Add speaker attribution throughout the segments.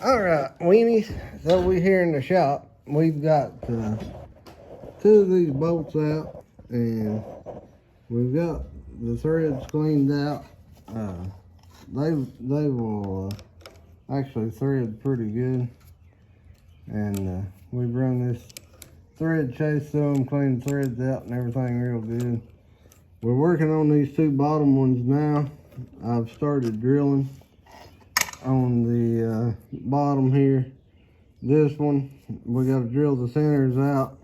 Speaker 1: All right, weenies. So we're here in the shop. We've got two of these bolts out, and we've got the threads cleaned out. They will actually thread pretty good, and we've run this thread chase through them, cleaned the threads out and everything real good. We're working on these two bottom ones now. I've started drilling on the bottom here. This one, we got to drill the centers out.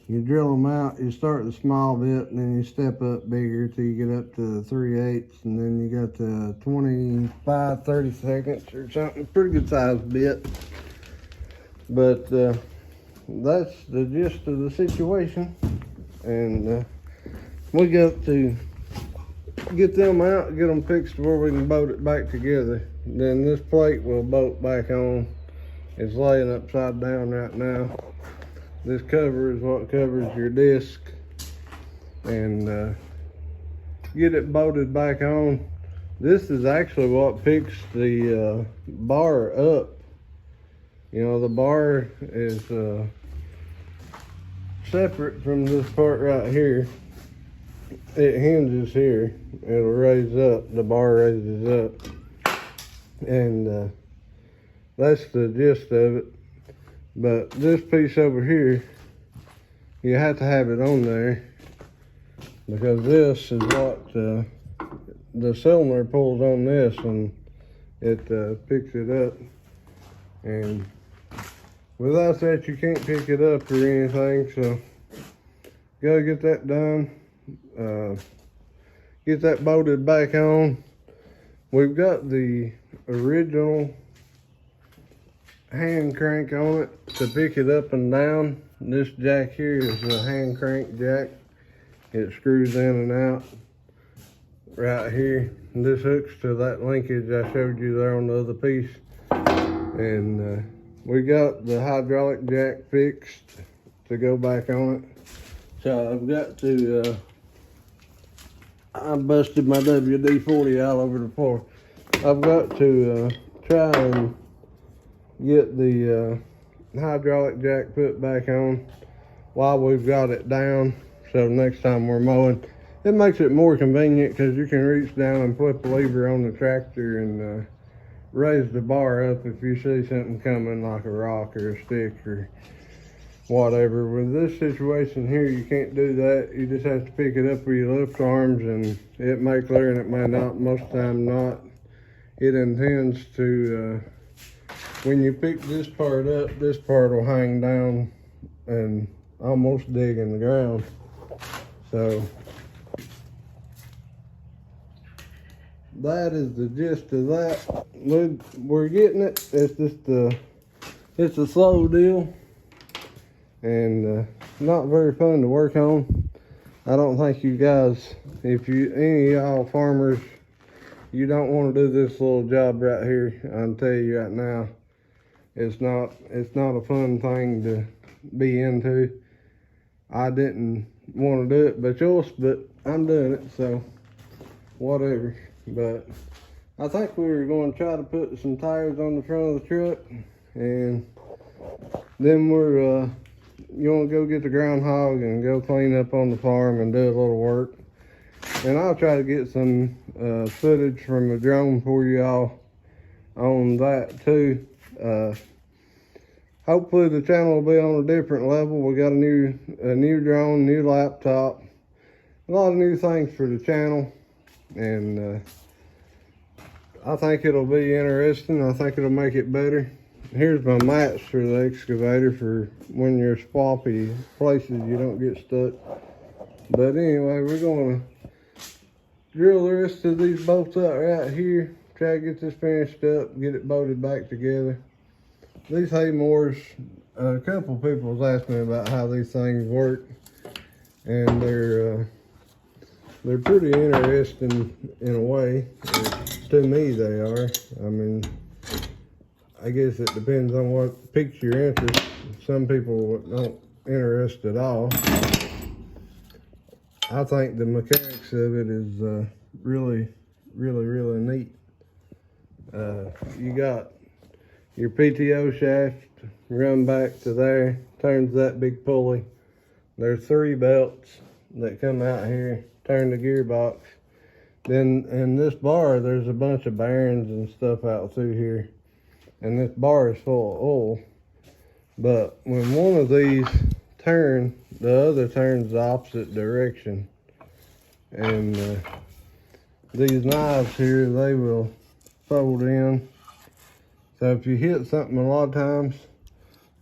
Speaker 1: You drill them out, you start the small bit, and then you step up bigger till you get up to 3/8, and then you got the 25, 30 seconds or something, pretty good sized bit. But that's the gist of the situation, and we got to get them out, get them fixed where we can bolt it back together. Then this plate will bolt back on. It's laying upside down right now. This cover is what covers your disc, and get it bolted back on. This is actually what picks the bar up. You know, the bar is separate from this part right here. It hinges here. It'll raise up. The bar raises up, and that's the gist of it. But this piece over here, you have to have it on there, because this is what the cylinder pulls on this, and it picks it up. And without that, you can't pick it up or anything. So gotta get that done. Get that bolted back on. We've got the original hand crank on it to pick it up and down. This jack here is a hand crank jack. It screws in and out right here. And this hooks to that linkage I showed you there on the other piece. And we got the hydraulic jack fixed to go back on it. So I've got to I busted my WD-40 all over the floor. I've got to try and get the hydraulic jack put back on while we've got it down, so next time we're mowing, it makes it more convenient, because you can reach down and flip a lever on the tractor and raise the bar up if you see something coming, like a rock or a stick or whatever. With this situation here, you can't do that. You just have to pick it up with your left arms, and it may clear and it may not. Most of the time not. It intends to when you pick this part up, this part will hang down and almost dig in the ground. So that is the gist of that. We're getting it. It's just it's a slow deal, and not very fun to work on. I don't think you guys, if you any of y'all farmers, you don't want to do this little job right here. I'll tell you right now, it's not a fun thing to be into. I didn't want to do it by choice, but I'm doing it, so whatever. But I think we were going to try to put some tires on the front of the truck, and then we're going to go get the groundhog and go clean up on the farm and do a little work. And I'll try to get some footage from a drone for y'all on that too. Hopefully the channel will be on a different level. We got a new drone, new laptop, a lot of new things for the channel, and I think it'll be interesting. I think it'll make it better. Here's my mats for the excavator for when you're swampy places you don't get stuck. But anyway, we're gonna drill the rest of these bolts out right here, try to get this finished up, get it bolted back together. These hay mowers, a couple people has asked me about how these things work, and they're pretty interesting in a way. To me they are. I mean, I guess it depends on what piques your interest. Some people don't interest at all. I think the mechanics of it is really neat. your PTO shaft, run back to there, turns that big pulley. There's 3 belts that come out here, turn the gearbox. Then in this bar, there's a bunch of bearings and stuff out through here. And this bar is full of oil. But when one of these turn, the other turns the opposite direction. And these knives here, they will fold in. So if you hit something a lot of times,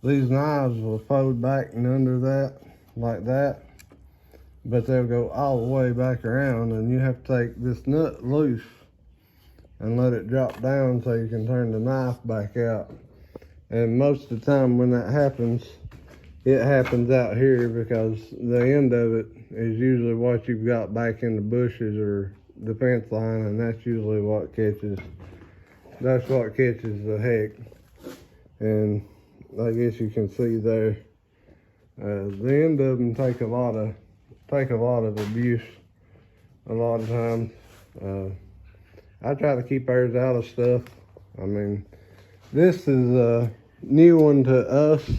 Speaker 1: these knives will fold back and under that, like that. But they'll go all the way back around, and you have to take this nut loose and let it drop down so you can turn the knife back out. And most of the time when that happens, it happens out here because the end of it is usually what you've got back in the bushes or the fence line, and that's usually what catches. That's what catches the heck. And I guess you can see there, the end of them take a lot of abuse a lot of times. I try to keep ours out of stuff. I mean, this is a new one to us.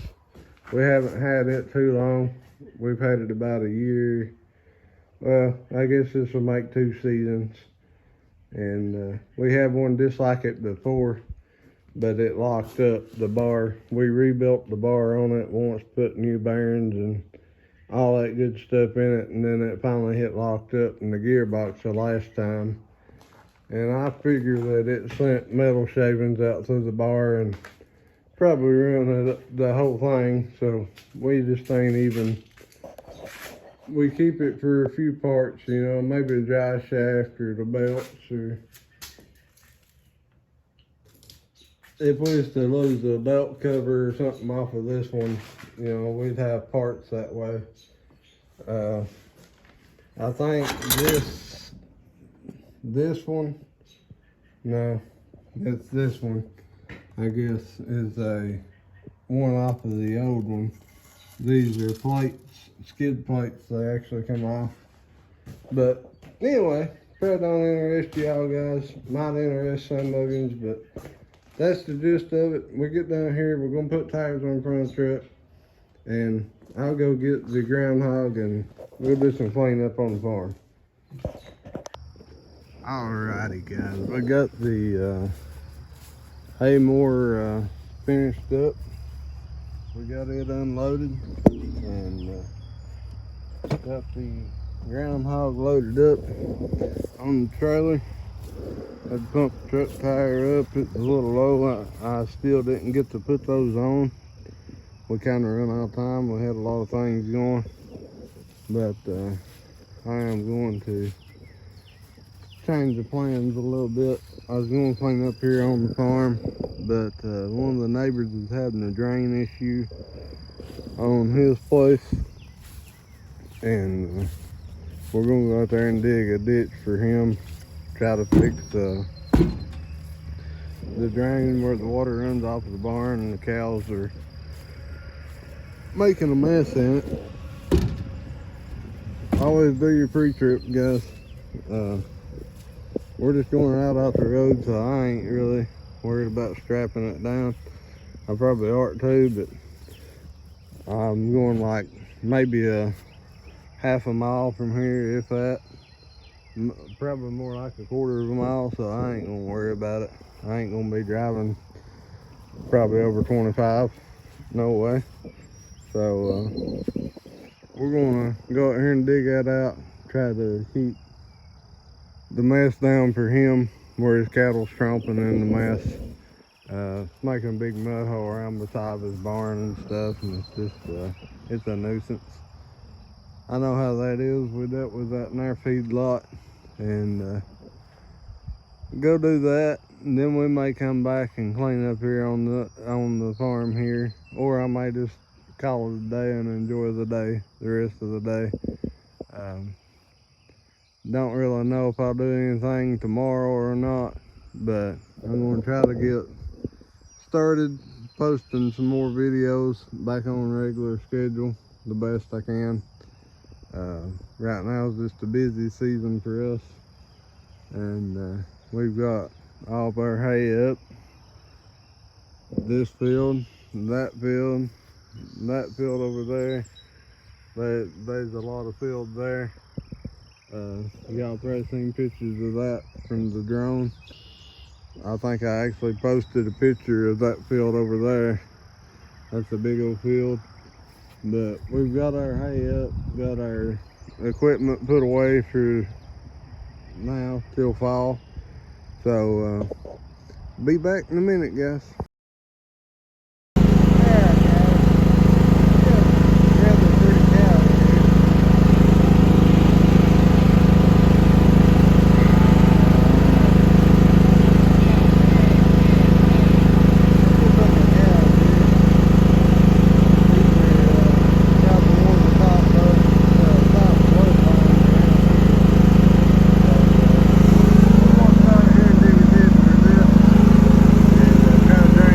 Speaker 1: We haven't had it too long. We've had it about a year. Well, I guess this will make 2 seasons. And we had one just like it before, but it locked up the bar. We rebuilt the bar on it once, put new bearings and all that good stuff in it, and then it finally hit locked up in the gearbox the last time. And I figure that it sent metal shavings out through the bar and probably ruined the whole thing. So we just ain't even, we keep it for a few parts, you know, maybe the dry shaft or the belts, or if we was to lose a belt cover or something off of this one, you know, we'd have parts that way. I think this one, no, it's this one, I guess, is a one off of the old one. These are plates, skid plates, they actually come off. But anyway, probably don't interest y'all guys, might interest some of you, but that's the gist of it. We get down here, we're gonna put tires on the front of the truck, and I'll go get the groundhog and we'll do some cleanup on the farm. Alrighty guys, we got the hay mower finished up. We got it unloaded and got the groundhog loaded up on the trailer. I'd pump the truck tire up, it's a little low. I still didn't get to put those on. We kind of run out of time. We had a lot of things going, but I am going to change the plans a little bit. I was going to clean up here on the farm, but one of the neighbors is having a drain issue on his place, and we're going to go out there and dig a ditch for him, try to fix the drain where the water runs off of the barn and the cows are making a mess in it. Always do your pre-trip, guys. We're just going out off the road, so I ain't really worried about strapping it down. I probably ought to, but I'm going like maybe a half a mile from here, if that. Probably more like a quarter of a mile, so I ain't gonna worry about it. I ain't gonna be driving probably over 25, no way. So we're gonna go out here and dig that out, try to keep the mess down for him where his cattle's tromping in the mess. Making a big mud hole around the side of his barn and stuff, and it's just it's a nuisance. I know how that is. We dealt with that in our feed lot, and go do that, and then we may come back and clean up here on the farm here, or I may just call it a day and enjoy the day, the rest of the day. Don't really know if I'll do anything tomorrow or not, but I'm going to try to get started posting some more videos back on a regular schedule the best I can. Right now is just a busy season for us, and we've got all of our hay up. this field, that field, that field over there. There's a lot of field there. Y'all probably seen pictures of that from the drone. I think I actually posted a picture of that field over there. That's a big old field. But we've got our hay up, got our equipment put away for now till fall. So be back in a minute, guys. Kind of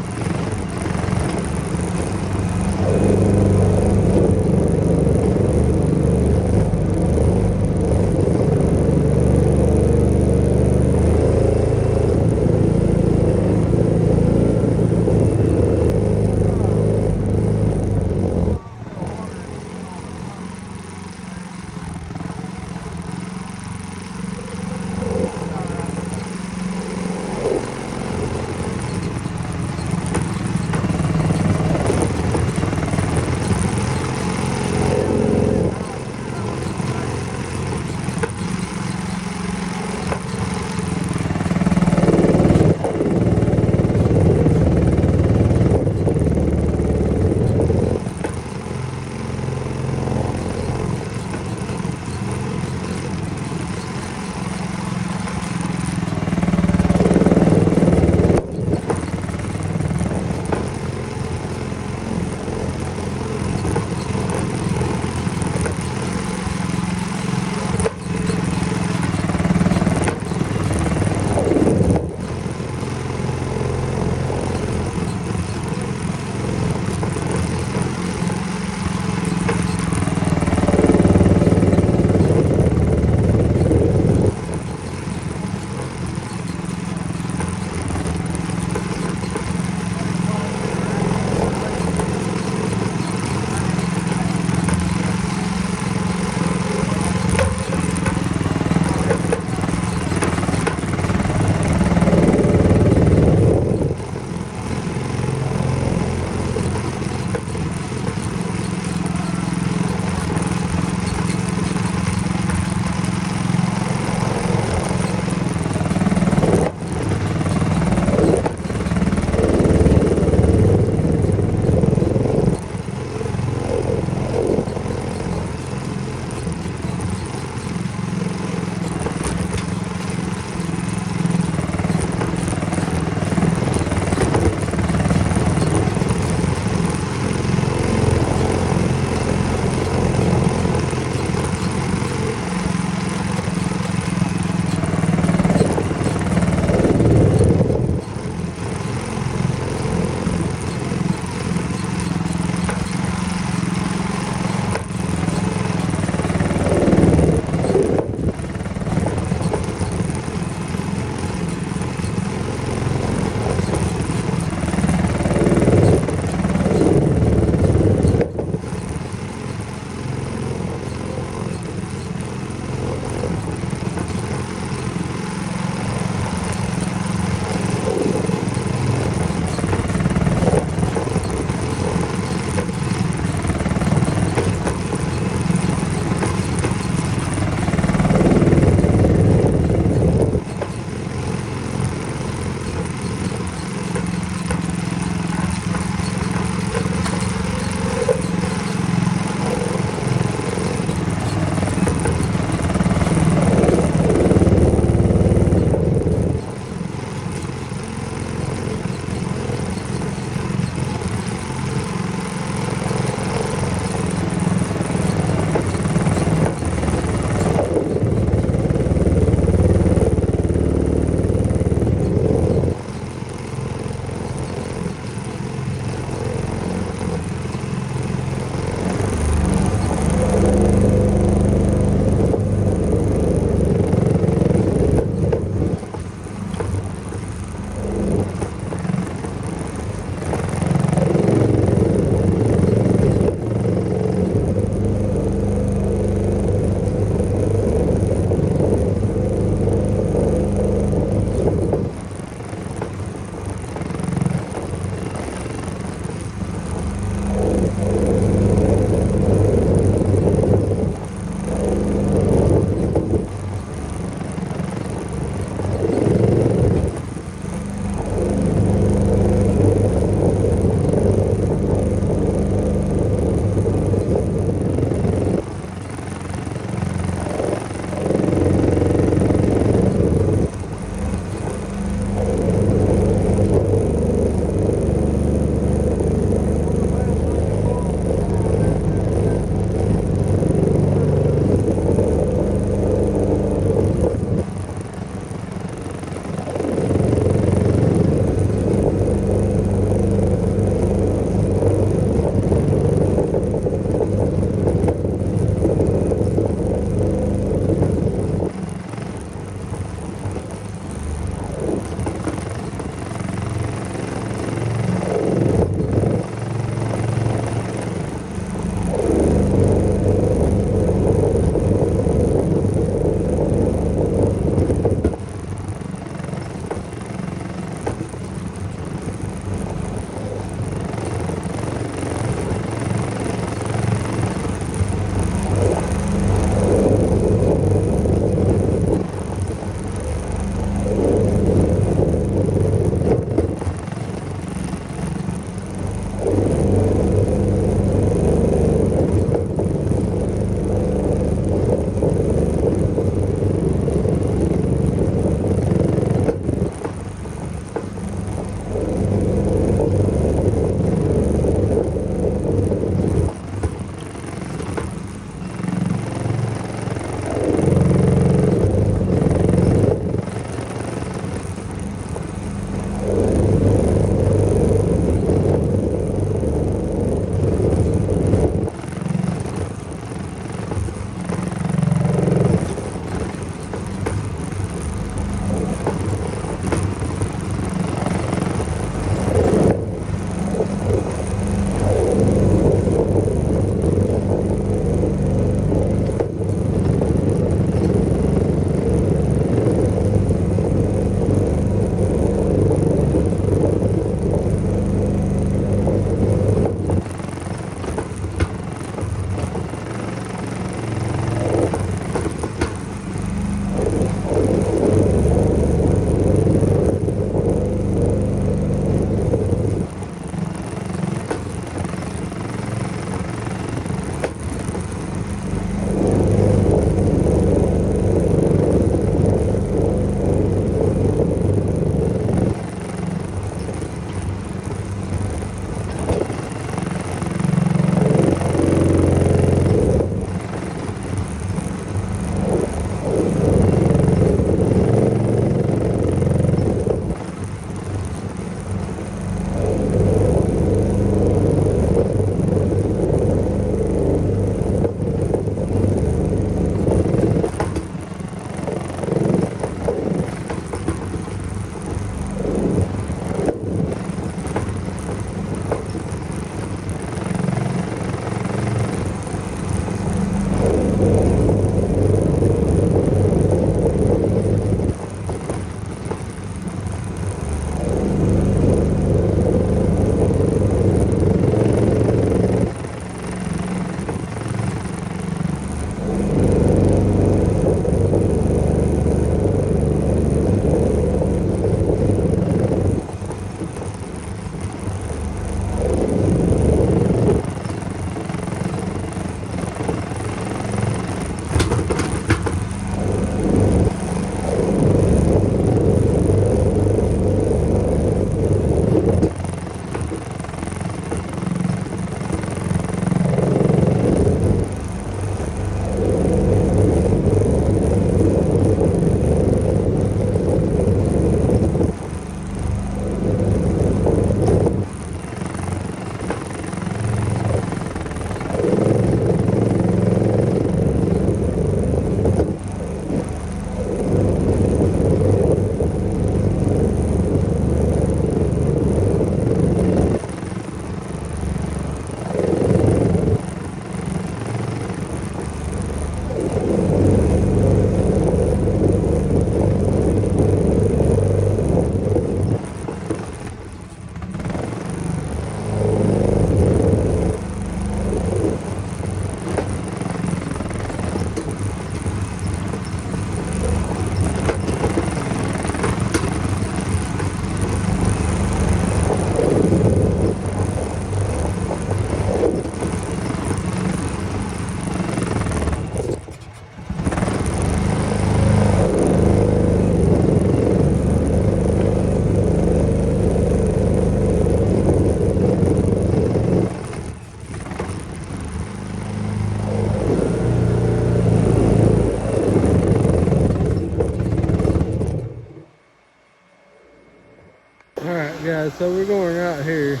Speaker 1: so we're going right here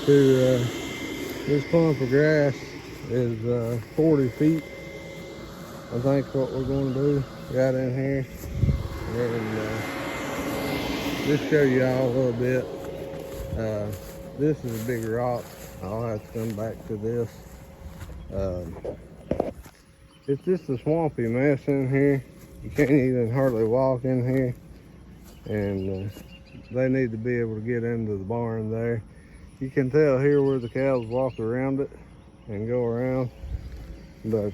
Speaker 1: to this clump of grass is 40 feet. I think what we're going to do right in here, and just show you all a little bit. This is a big rock. I'll have to come back to this. It's just a swampy mess in here. You can't even hardly walk in here, and they need to be able to get into the barn there. You can tell here where the cows walk around it and go around, but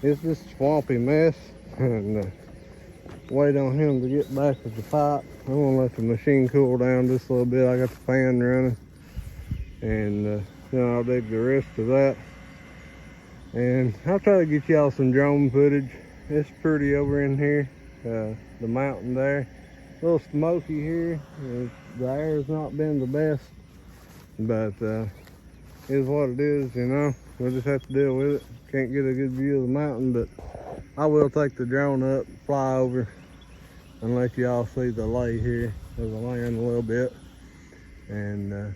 Speaker 1: it's just a swampy mess, and wait on him to get back with the pipe. I'm gonna let the machine cool down just a little bit. I got the fan running, and then I'll dig the rest of that, and I'll try to get y'all some drone footage. It's pretty over in here, the mountain there. A little smoky here. The air's not been the best, but is what it is, you know. We'll just have to deal with it. Can't get a good view of the mountain, but I will take the drone up, fly over, and let y'all see the lay here of the land a little bit. And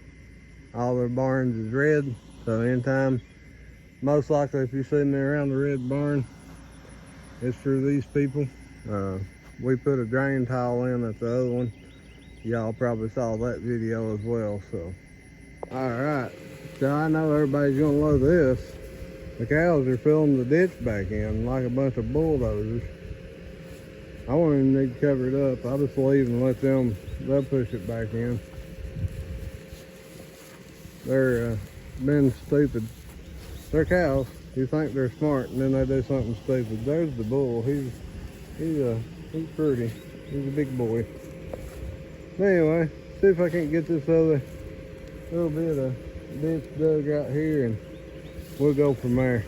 Speaker 1: all their barns is red, so anytime, most likely if you're sitting there around the red barn, it's through these people. We put a drain tile in at the other one. Y'all probably saw that video as well. So, all right. So I know everybody's gonna love this. The cows are filling the ditch back in like a bunch of bulldozers. I won't even need to cover it up. I'll just leave and let them, they'll push it back in. They're being stupid. They're cows. You think they're smart, and then they do something stupid. There's the bull. He's pretty. He's a big boy. Anyway, see if I can't get this other little bit of ditch dug out here, and we'll go from there.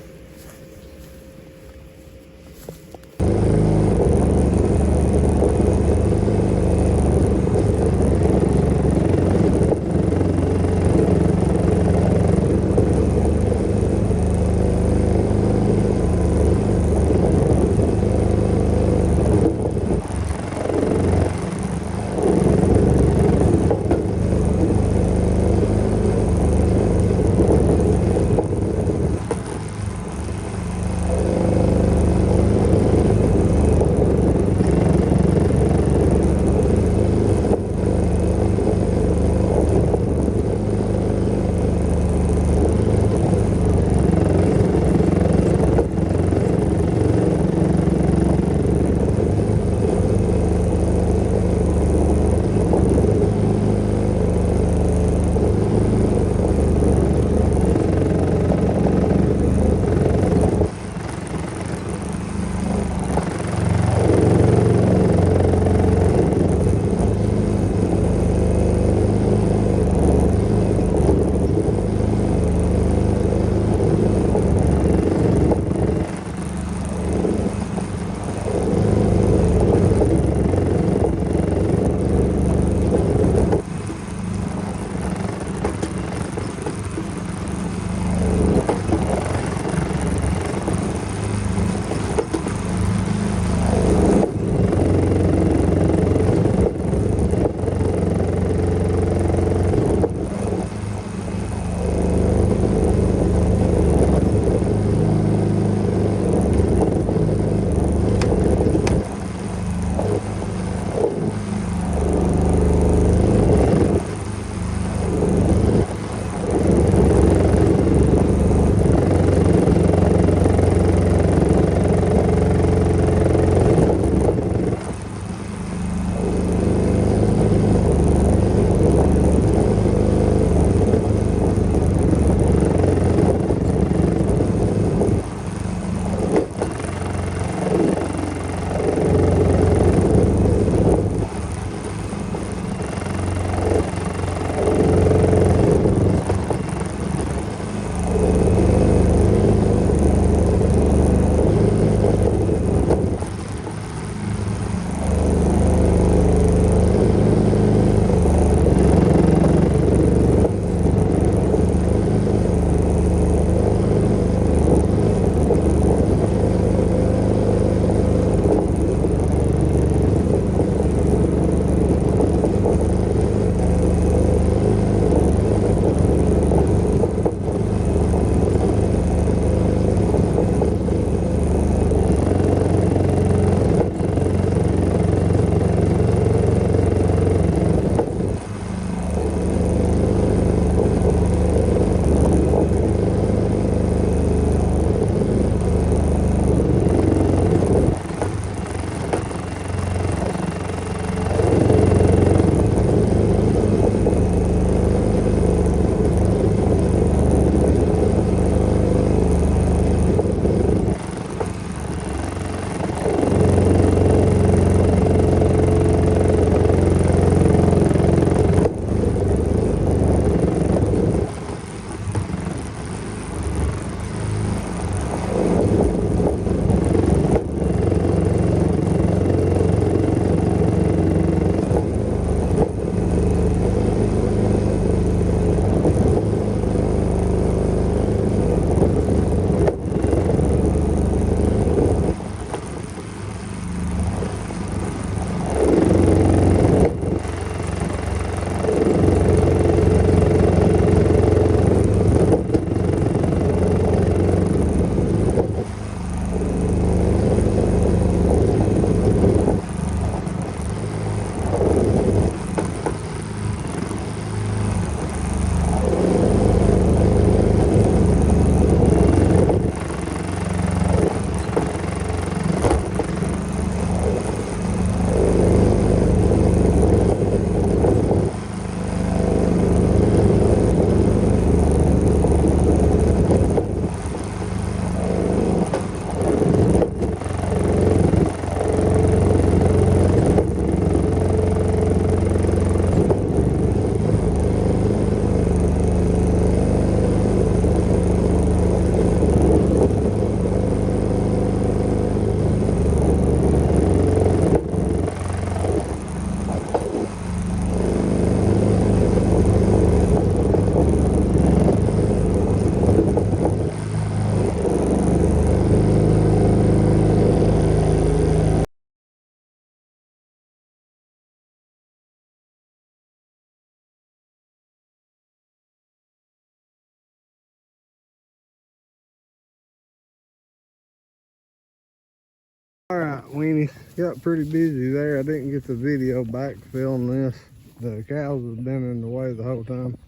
Speaker 1: All right, Weenie, got pretty busy there. I didn't get the video back filming this. The cows have been in the way the whole time.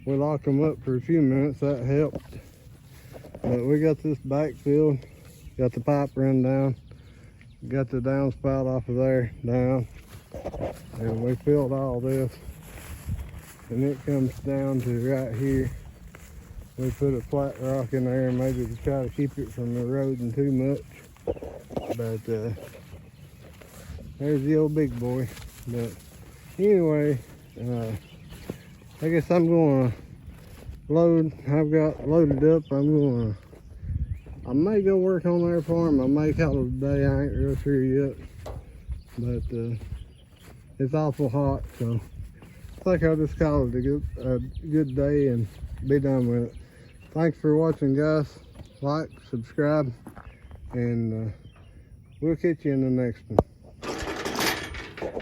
Speaker 1: We locked them up for a few minutes, that helped. But we got this back filled, got the pipe run down, got the downspout off of there down, and we filled all this. And it comes down to right here. We put a flat rock in there maybe to try to keep it from eroding too much. But there's the old big boy. But anyway, I guess I'm gonna load. I've got loaded up. I may go work on their farm. I may call it a day. I ain't real sure yet. But it's awful hot, so I think I'll just call it a good day and be done with it. Thanks for watching, guys. Like, subscribe, and we'll catch you in the next one.